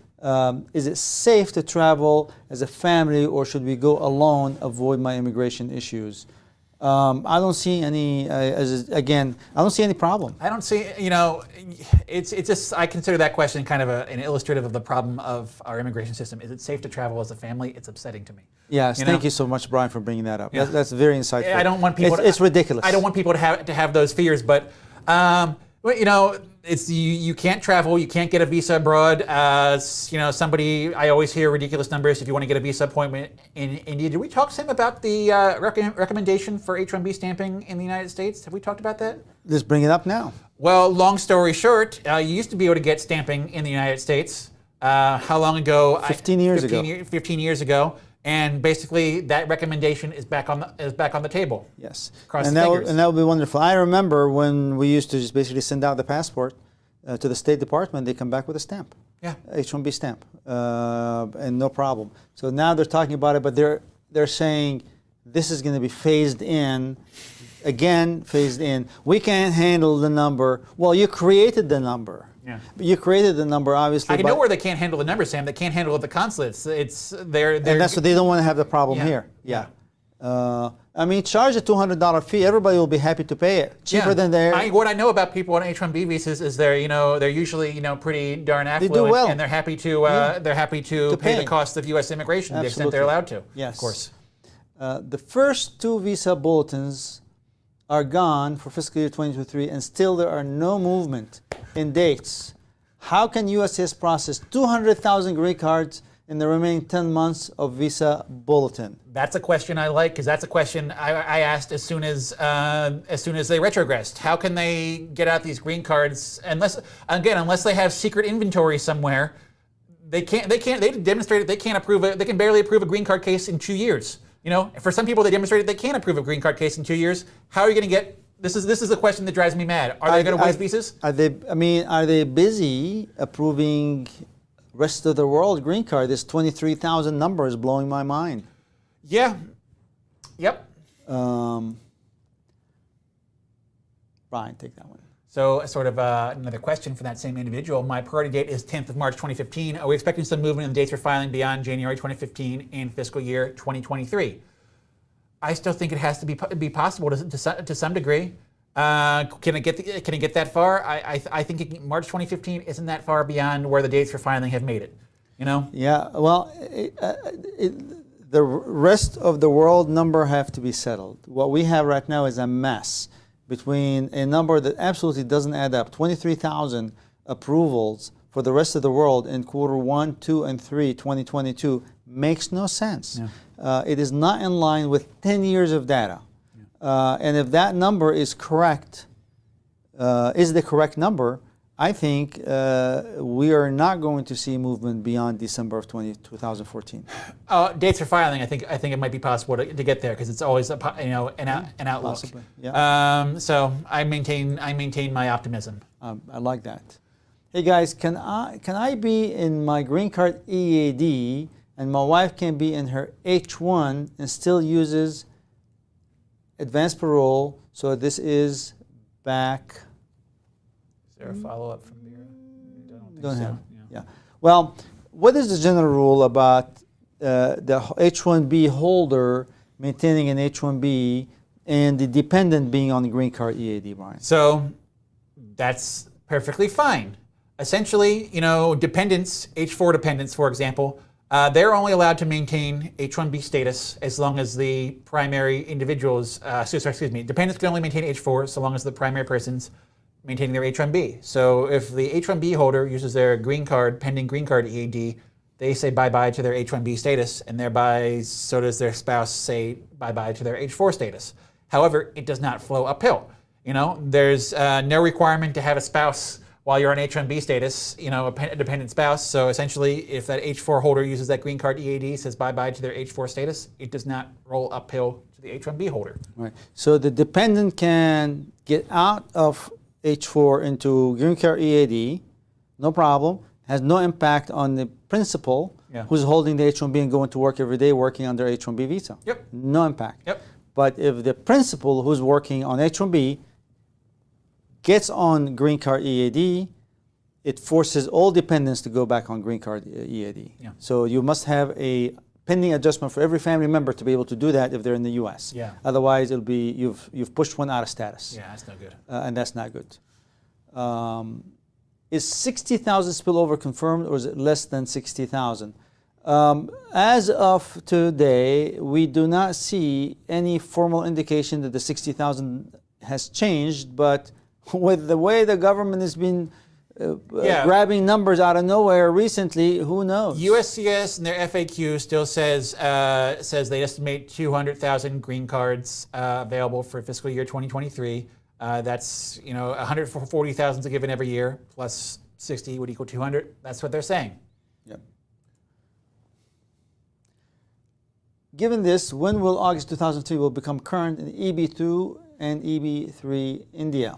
Is it safe to travel as a family, or should we go alone, avoid my immigration issues? I don't see any, I don't see any problem. I don't see, it's just, I consider that question kind of an illustrative of the problem of our immigration system. Is it safe to travel as a family? It's upsetting to me. Yes, thank you so much, Brian, for bringing that up. Yeah. That's very insightful. I don't want people it's ridiculous. I don't want people to have those fears, but, it's you can't travel, you can't get a visa abroad. Somebody, I always hear ridiculous numbers if you want to get a visa appointment in India. Did we talk to him about the recommendation for H-1B stamping in the United States? Have we talked about that? Let's bring it up now. Well, long story short, you used to be able to get stamping in the United States. How long ago? 15 years ago. 15 years ago. And basically, that recommendation is back on the table. Yes, Cross and the that fingers. would be wonderful. I remember when we used to just basically send out the passport to the State Department. They come back with a stamp, H-1B stamp, and no problem. So now they're talking about it, but they're saying this is going to be phased in. Again, phased in. We can't handle the number. Well, you created the number. Yeah. You created the number, obviously. I know where they can't handle the numbers, Sam. They can't handle it at the consulates. And that's what they don't want to have the problem here. Yeah. Charge a $200 fee. Everybody will be happy to pay it. Cheaper than their. What I know about people on H-1B visas is they're usually pretty darn affluent, do well. and they're happy to pay the cost of U.S. immigration to the extent they're allowed to. Yes. Of course. The first two visa bulletins are gone for fiscal year 2023, and still there are no movement in dates. How can USCIS process 200,000 green cards in the remaining 10 months of Visa Bulletin? That's a question I like, because that's a question I asked as soon as they retrogressed. How can they get out these green cards unless they have secret inventory somewhere? They demonstrated they can't approve it. They can barely approve a green card case in 2 years. For some people, they demonstrated they can't approve a green card case in 2 years. How are you going to get? This is a question that drives me mad. Are they going to waste visas? Are they busy approving rest of the world green card? This 23,000 number is blowing my mind. Yeah. Yep. Brian, take that one. So sort of another question for that same individual. My priority date is 10th of March 2015. Are we expecting some movement in the dates for filing beyond January 2015 in fiscal year 2023? I still think it has to be possible to some degree. Can it get that far? I think March 2015 isn't that far beyond where the dates for filing have made it. Yeah. Well, the rest of the world number have to be settled. What we have right now is a mess between a number that absolutely doesn't add up. 23,000 approvals for the rest of the world in quarter 1, 2, and 3, 2022 makes no sense. Yeah. It is not in line with 10 years of data. Yeah. And if that number is correct, is the correct number, I think we are not going to see movement beyond December of 2014. Dates for filing, I think it might be possible to get there, because it's always an outlook. Possibly, yeah. So I maintain my optimism. I like that. Hey guys, can I be in my green card EAD and my wife can be in her H1 and still uses advanced parole? So this is back. Is there a follow-up from there? Don't have. Yeah. Well, what is the general rule about the H-1B holder maintaining an H-1B and the dependent being on the green card EAD, Brian? So that's perfectly fine. Essentially, dependents, H-4 dependents, for example, they're only allowed to maintain H-1B status as long as the primary individuals, dependents can only maintain H-4 so long as the primary person's maintaining their H-1B. So if the H-1B holder uses their pending green card EAD, they say bye-bye to their H-1B status, and thereby so does their spouse say bye-bye to their H-4 status. However, it does not flow uphill. There's no requirement to have a spouse while you're on H-1B status, a dependent spouse. So essentially, if that H-4 holder uses that green card EAD, says bye-bye to their H-4 status, it does not roll uphill to the H-1B holder. Right. So the dependent can get out of H-4 into green card EAD, no problem, has no impact on the principal, who's holding the H-1B and going to work every day, working under H-1B visa. Yep. No impact. Yep. But if the principal who's working on H-1B gets on green card EAD, it forces all dependents to go back on green card EAD. Yeah. So you must have a pending adjustment for every family member to be able to do that if they're in the U.S. Yeah. Otherwise, it'll be you've pushed one out of status. Yeah, that's no good. And that's not good. Is 60,000 spillover confirmed, or is it less than 60,000? As of today, we do not see any formal indication that the 60,000 has changed, but with the way the government has been grabbing numbers out of nowhere recently, who knows? USCIS in their FAQ still says they estimate 200,000 green cards available for fiscal year 2023. That's 140,000 is given every year, plus 60 would equal 200. That's what they're saying. Yep. Given this, when will August 2003 will become current in EB2 and EB3 India?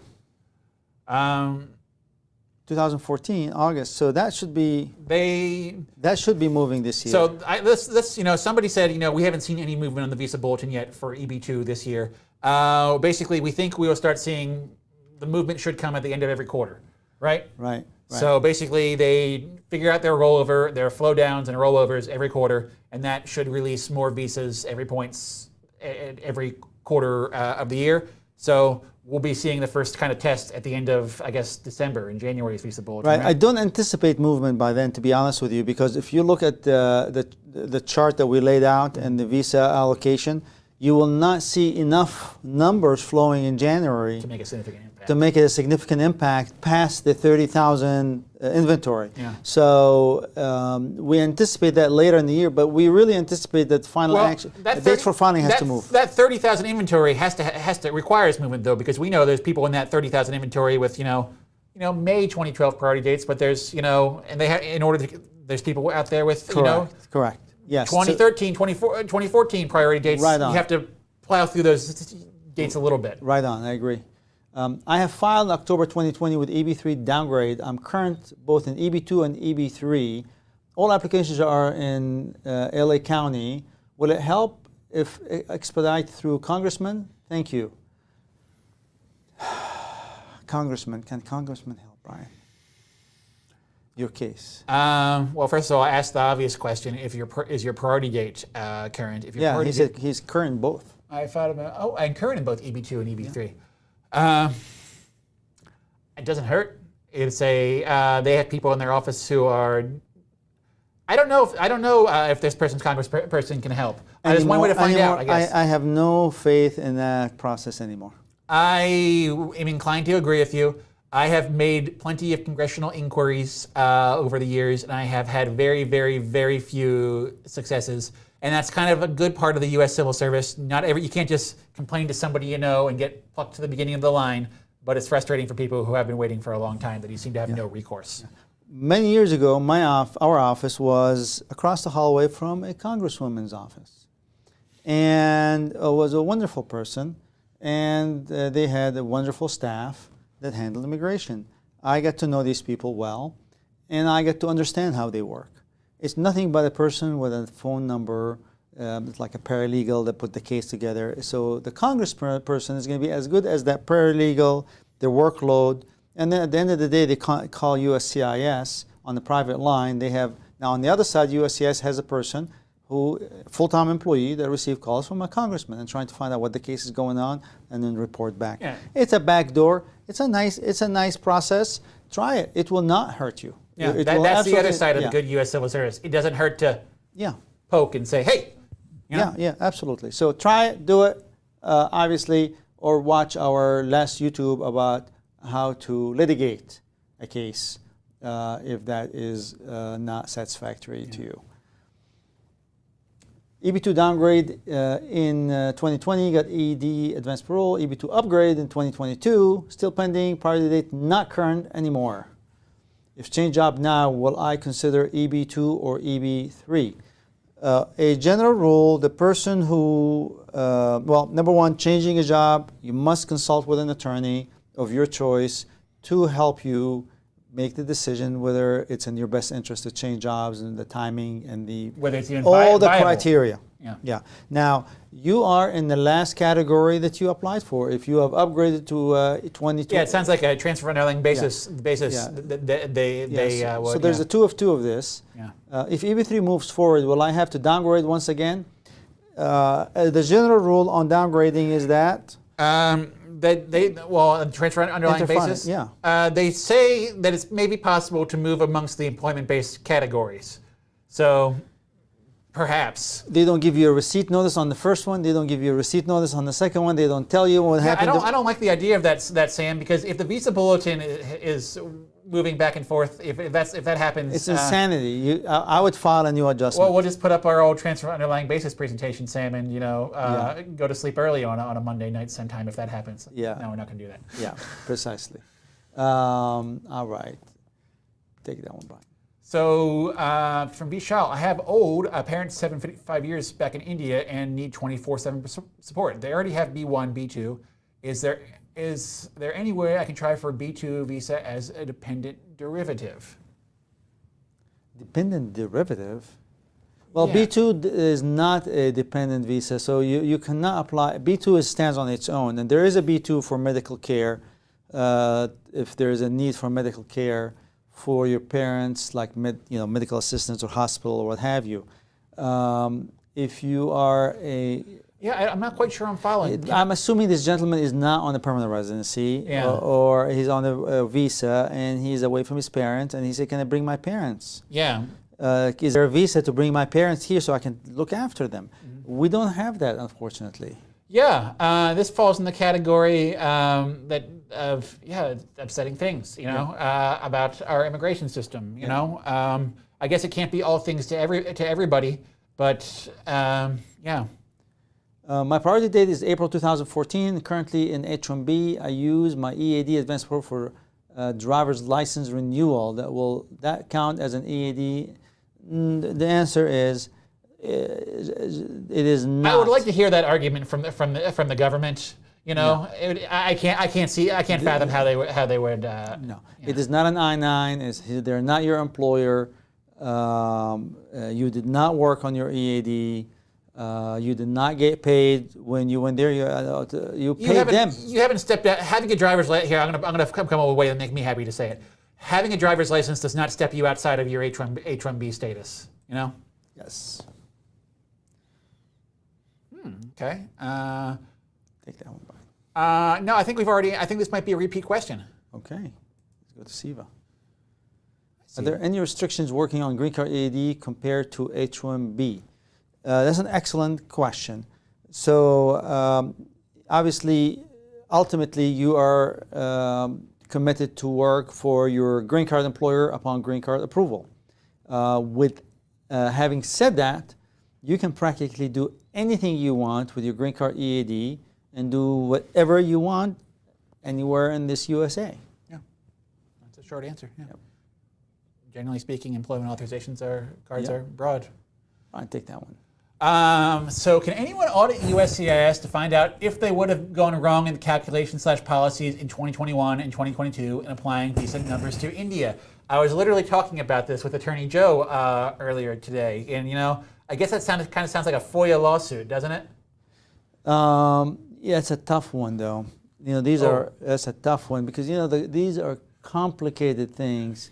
2014 August. So that should be moving this year. So somebody said we haven't seen any movement on the Visa Bulletin yet for EB2 this year. Basically, we think we will start seeing the movement should come at the end of every quarter, right? Right. So basically, they figure out their rollover, their flow downs and rollovers every quarter, and that should release more visas every quarter of the year. So we'll be seeing the first kind of test at the end of, I guess, December and January's Visa Bulletin. Right. I don't anticipate movement by then, to be honest with you, because if you look at the chart that we laid out and the visa allocation, you will not see enough numbers flowing in January to make a significant impact. To make it a significant impact past the 30,000 inventory. Yeah. So we anticipate that later in the year, but we really anticipate that final action, the dates for filing has to move. That 30,000 inventory requires movement though, because we know there's people in that 30,000 inventory with May 2012 priority dates, but there's and they have there's people out there with Correct. Yes. 2013, 2014 priority dates. Right on. You have to plow through those dates a little bit. Right on, I agree. I have filed October 2020 with EB3 downgrade. I'm current both in EB2 and EB3. All applications are in LA County. Will it help if expedite through Congressman? Thank you. Congressman, can Congressman help, Brian? Your case. Well, first of all, I asked the obvious question: is your priority date current? If your he said he's current in both. I thought about I'm current in both EB2 and EB3. It doesn't hurt. It's they have people in their office who are. I don't know if this person's congressperson can help. There's one way to find out. I guess I have no faith in that process anymore. I am inclined to agree with you. I have made plenty of congressional inquiries over the years, and I have had very, very, very few successes. And that's kind of a good part of the U.S. civil service. You can't just complain to somebody and get plucked to the beginning of the line. But it's frustrating for people who have been waiting for a long time that you seem to have no recourse. Yeah. Many years ago, our office was across the hallway from a congresswoman's office, and was a wonderful person, and they had a wonderful staff that handled immigration. I got to know these people well, and I got to understand how they work. It's nothing but a person with a phone number. It's like a paralegal that put the case together. So the congressperson is going to be as good as that paralegal, their workload, and then at the end of the day, they call USCIS on the private line. They have, now on the other side, USCIS has a person full-time employee that receive calls from a congressman and trying to find out what the case is going on and then report back. Yeah. It's a back door. It's a nice process. Try it. It will not hurt you. Yeah, that's the other side of the good U.S. civil service. It doesn't hurt to poke and say, hey. Yeah, absolutely. So try it, do it, obviously, or watch our last YouTube about how to litigate a case if that is not satisfactory to you. EB2 downgrade in 2020, got ED advanced parole. EB2 upgrade in 2022, still pending, priority date not current anymore. If change job now, will I consider EB2 or EB3? A general rule, the person who, number one, changing a job, you must consult with an attorney of your choice to help you make the decision whether it's in your best interest to change jobs and the timing and whether it's even all the viable. criteria. Yeah. Now, you are in the last category that you applied for. If you have upgraded to 22. Yeah, it sounds like a transfer underlying basis. Yeah. Would, so there's a 2 of 2 of this. Yeah. If EB3 moves forward, will I have to downgrade once again? The general rule on downgrading is that transfer underlying basis. Yeah. They say that it's maybe possible to move amongst the employment-based categories. So perhaps they don't give you a receipt notice on the first one. They don't give you a receipt notice on the second one. They don't tell you what happened. I don't like the idea of that, Sam, because if the Visa Bulletin is moving back and forth, if that happens, it's insanity. I would file a new adjustment. Well, we'll just put up our old transfer underlying basis presentation, Sam, and go to sleep early on a Monday night sometime if that happens. Yeah. No, we're not going to do that. Yeah, precisely. All right. Take that one, Brian. So from Vishal, I have old parents 75 years back in India and need 24/7 support. They already have B1, B2. Is there any way I can try for B2 visa as a dependent derivative? Dependent derivative? Well, Yeah. B2 is not a dependent visa, so you cannot apply. B2 stands on its own, and there is a B2 for medical care if there is a need for medical care for your parents, like medical assistants or hospital or what have you. If you are I'm not quite sure I'm following. I'm assuming this gentleman is not on a permanent residency, Yeah. or he's on a visa and he's away from his parents, and he said, "Can I bring my parents? Yeah. Is there a visa to bring my parents here so I can look after them?" We don't have that, unfortunately. Yeah, this falls in the category of upsetting things, about our immigration system. I guess it can't be all things to everybody, but yeah. My priority date is April 2014. Currently in H-1B, I use my EAD advance support for driver's license renewal. Will that count as an EAD? The answer is it is not. I would like to hear that argument from the government. I can't fathom how they would. No, it is not an I-9. They're not your employer. You did not work on your EAD. You did not get paid when you went there. You paid them. You haven't stepped out. Having a driver's license here, I'm gonna come up with a way that make me happy to say it. Having a driver's license does not step you outside of your H-1B status. Yes. Okay. Take that one, Brian. No, I think this might be a repeat question. Okay. Let's go to Siva. Are there any restrictions working on green card EAD compared to H-1B? That's an excellent question. So obviously, ultimately, you are committed to work for your green card employer upon green card approval. Having said that, you can practically do anything you want with your green card EAD and do whatever you want anywhere in this USA. Yeah, that's a short answer. Yeah. Yep. Generally speaking, employment authorizations cards are broad. I'll take that one. So can anyone audit USCIS to find out if they would have gone wrong in the calculation/policies in 2021 and 2022 in applying visa numbers to India? I was literally talking about this with Attorney Joe earlier today, and I guess that kind of sounds like a FOIA lawsuit, doesn't it? Yeah, it's a tough one though. That's a tough one because these are complicated things,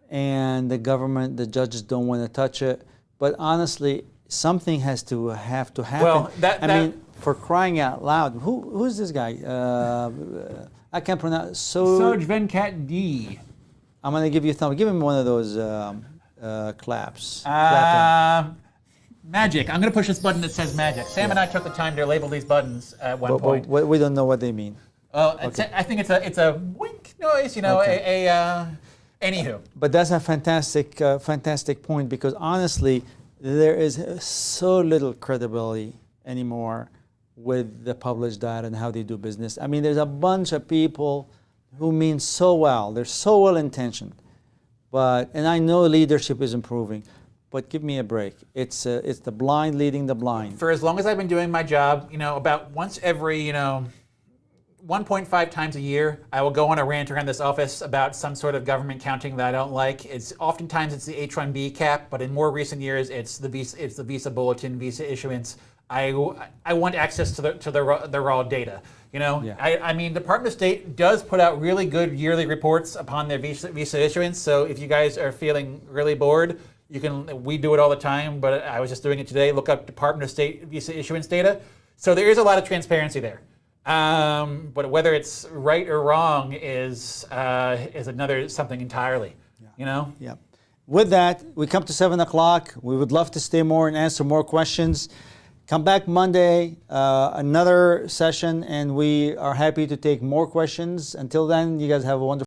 and the government, the judges don't want to touch it. But honestly, something have to happen. Well, I mean, for crying out loud, who's this guy? I can't pronounce. Soj Venkat D. I'm going to give you a thumb. Give him one of those claps. Magic. I'm going to push this button that says magic. Sam and I took the time to label these buttons at one point. But we don't know what they mean. Well, okay. I think it's a wink noise. Okay. Anywho. But that's a fantastic point because honestly, there is so little credibility anymore with the published data and how they do business. I mean, there's a bunch of people who mean so well. They're so well intentioned, and I know leadership is improving. But give me a break. It's the blind leading the blind. For as long as I've been doing my job, about once every 1.5 times a year, I will go on a rant around this office about some sort of government counting that I don't like. Oftentimes it's the H-1B cap, but in more recent years, it's the Visa Bulletin, Visa issuance. I want access to the raw data. You know, Yeah. I mean, Department of State does put out really good yearly reports upon their Visa issuance. So if you guys are feeling really bored, we do it all the time, but I was just doing it today. Look up Department of State Visa issuance data. So there is a lot of transparency there. But whether it's right or wrong is another something entirely. Yeah. You know. Yeah. With that, we come to 7 o'clock. We would love to stay more and answer more questions. Come back Monday, another session, and we are happy to take more questions. Until then, you guys have a wonderful